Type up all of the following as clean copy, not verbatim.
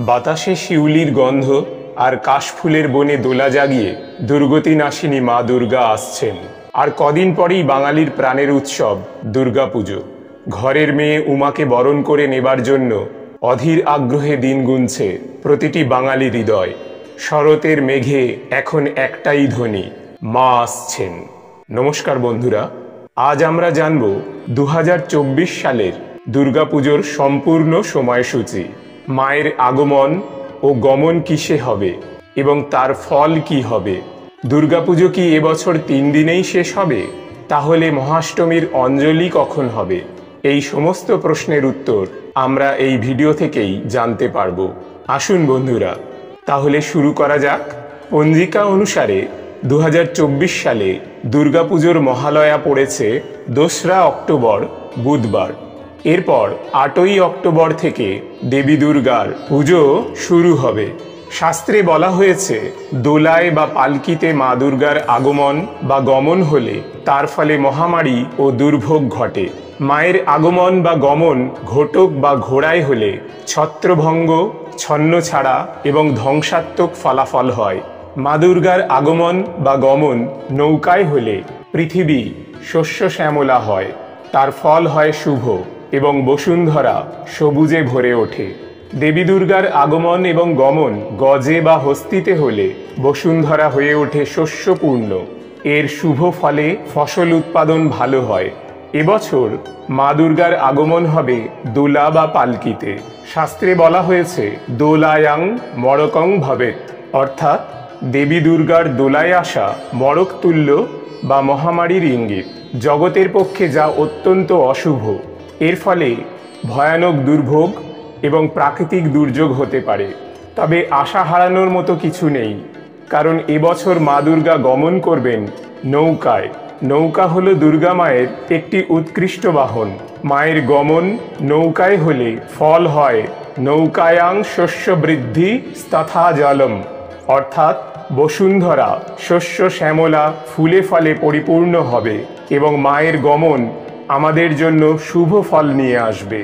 বাতাসে শিউলির গন্ধ আর কাশফুলের বনে দোলা জাগিয়ে দুর্গতি নাশিনী মা দুর্গা আসছেন। আর কদিন পরেই বাঙালির প্রাণের উৎসব দুর্গাপুজো। ঘরের মেয়ে উমাকে বরণ করে নেবার জন্য অধীর আগ্রহে দিন গুনছে প্রতিটি বাঙালি হৃদয়। শরতের মেঘে এখন একটাই ধ্বনি, মা আসছেন। নমস্কার বন্ধুরা, আজ আমরা জানব 2024 সালের দুর্গাপুজোর সম্পূর্ণ সময়সূচি। মায়ের আগমন ও গমন কিসে হবে এবং তার ফল কি হবে। দুর্গাপুজো কি এবছর 3 দিনেই শেষ হবে? তাহলে মহাষ্টমীর অঞ্জলি কখন হবে? এই সমস্ত প্রশ্নের উত্তর আমরা এই ভিডিও থেকেই জানতে পারব। আসুন বন্ধুরা, তাহলে শুরু করা যাক। পঞ্জিকা অনুসারে 2024 সালে দুর্গাপুজোর মহালয়া পড়েছে 2রা অক্টোবর বুধবার। এরপর 8ই অক্টোবর থেকে দেবী দুর্গার পুজো শুরু হবে। শাস্ত্রে বলা হয়েছে, দোলায় বা পালকিতে মা দুর্গার আগমন বা গমন হলে তার ফলে মহামারী ও দুর্ভোগ ঘটে। মায়ের আগমন বা গমন ঘটক বা ঘোড়ায় হলে ছত্রভঙ্গ, ছন্নছাড়া এবং ধ্বংসাত্মক ফলাফল হয়। মা দুর্গার আগমন বা গমন নৌকায় হলে পৃথিবী শস্য শ্যামলা হয়, তার ফল হয় শুভ এবং বসুন্ধরা সবুজে ভরে ওঠে। দেবী দুর্গার আগমন এবং গমন গজে বা হস্তিতে হলে বসুন্ধরা হয়ে ওঠে শস্যপূর্ণ। এর শুভ ফলে ফসল উৎপাদন ভালো হয়। এবছর মা দুর্গার আগমন হবে দোলা বা পালকিতে। শাস্ত্রে বলা হয়েছে, দোলায়াং মড়কং ভবেত, অর্থাৎ দেবী দুর্গার দোলায় আসা মড়ক তুল্য বা মহামারীর ইঙ্গিত। জগতের পক্ষে যা অত্যন্ত অশুভ। এর ফলে ভয়ানক দুর্ভোগ এবং প্রাকৃতিক দুর্যোগ হতে পারে। তবে আশা হারানোর মতো কিছু নেই, কারণ এবছর মা দুর্গা গমন করবেন নৌকায়। নৌকা হলো দুর্গা মায়ের একটি উৎকৃষ্ট বাহন। মায়ের গমন নৌকায় হলে ফল হয় নৌকায়াং শস্য বৃদ্ধি তথা জলম, অর্থাৎ বসুন্ধরা শস্য শ্যামলা ফুলে ফলে পরিপূর্ণ হবে এবং মায়ের গমন আমাদের জন্য শুভ ফল নিয়ে আসবে।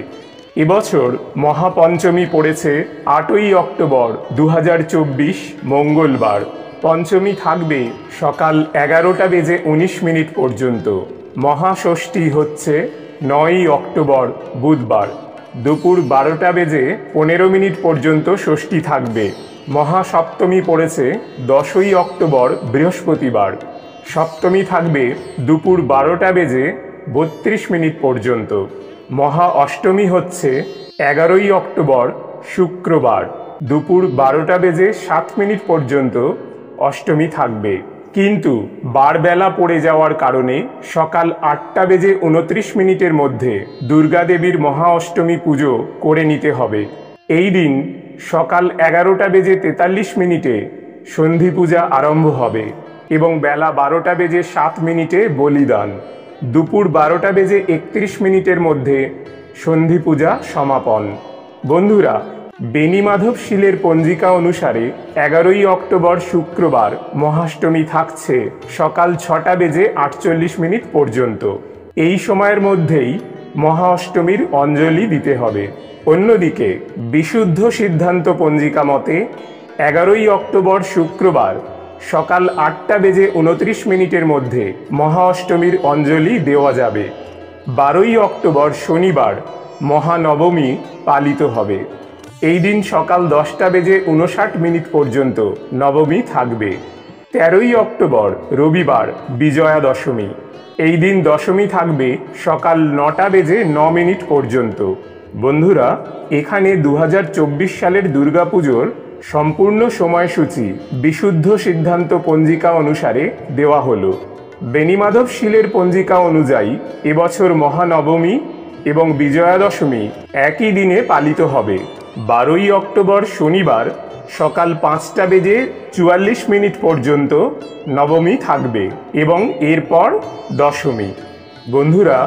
এবছর মহাপঞ্চমী পড়েছে 8ই অক্টোবর 2024 মঙ্গলবার। পঞ্চমী থাকবে সকাল 11:19 পর্যন্ত। মহাষষ্ঠী হচ্ছে 9ই অক্টোবর বুধবার। দুপুর 12:15 পর্যন্ত ষষ্ঠী থাকবে। মহাসপ্তমী পড়েছে 10ই অক্টোবর বৃহস্পতিবার। সপ্তমী থাকবে দুপুর 12:32 পর্যন্ত। মহা অষ্টমী হচ্ছে 11ই অক্টোবর শুক্রবার। দুপুর 12:07 পর্যন্ত অষ্টমী থাকবে, কিন্তু বারবেলা পড়ে যাওয়ার কারণে সকাল 8:29 মধ্যে দুর্গা দেবীর মহা অষ্টমী পুজো করে নিতে হবে। এই দিন সকাল 11:43 সন্ধি পূজা আরম্ভ হবে এবং বেলা 12:07 বলিদান। দুপুর 12:31 মধ্যে সন্ধি পূজা সমাপন। বন্ধুরা, বেণীমাধব শীলের পঞ্জিকা অনুসারে 11ই অক্টোবর শুক্রবার মহাষ্টমী থাকছে সকাল 6:48 পর্যন্ত। এই সময়ের মধ্যেই মহা অষ্টমীর অঞ্জলি দিতে হবে। অন্যদিকে বিশুদ্ধ সিদ্ধান্ত পঞ্জিকা মতে 11ই অক্টোবর শুক্রবার সকাল 8:29 মধ্যে মহা অষ্টমীর অঞ্জলি দেওয়া যাবে। 12ই অক্টোবর শনিবার মহানবমী পালিত হবে। এই দিন সকাল 10:59 পর্যন্ত নবমী থাকবে। 13ই অক্টোবর রবিবার বিজয়া দশমী। এই দিন দশমী থাকবে সকাল 9:09 পর্যন্ত। বন্ধুরা, এখানে 2024 সালের দুর্গাপুজোর সম্পূর্ণ সময়সূচি বিশুদ্ধ সিদ্ধান্ত পঞ্জিকা অনুসারে দেওয়া হলো। বেণীমাধব শীলের পঞ্জিকা অনুযায়ী এবছর মহানবমী এবং বিজয়া দশমী একই দিনে পালিত হবে। 12ই অক্টোবর শনিবার সকাল 5:44 পর্যন্ত নবমী থাকবে এবং এরপর দশমী। বন্ধুরা,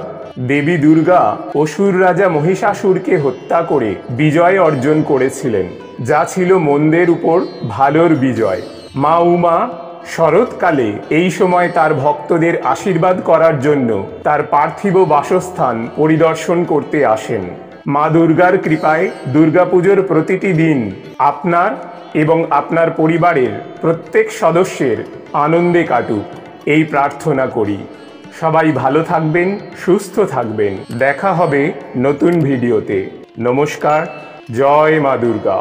দেবী দুর্গা অসুর রাজা মহিষাসুরকে হত্যা করে বিজয় অর্জন করেছিলেন, যা ছিল মন্দের উপর ভালোর বিজয়। মা উমা শরৎকালে এই সময় তার ভক্তদের আশীর্বাদ করার জন্য তার পার্থিব বাসস্থান পরিদর্শন করতে আসেন। মা দুর্গার কৃপায় দুর্গাপুজোর প্রতিটি দিন আপনার এবং আপনার পরিবারের প্রত্যেক সদস্যের আনন্দে কাটুক এই প্রার্থনা করি। সবাই ভালো থাকবেন, সুস্থ থাকবেন। দেখা হবে নতুন ভিডিওতে। নমস্কার। জয় মা দুর্গা।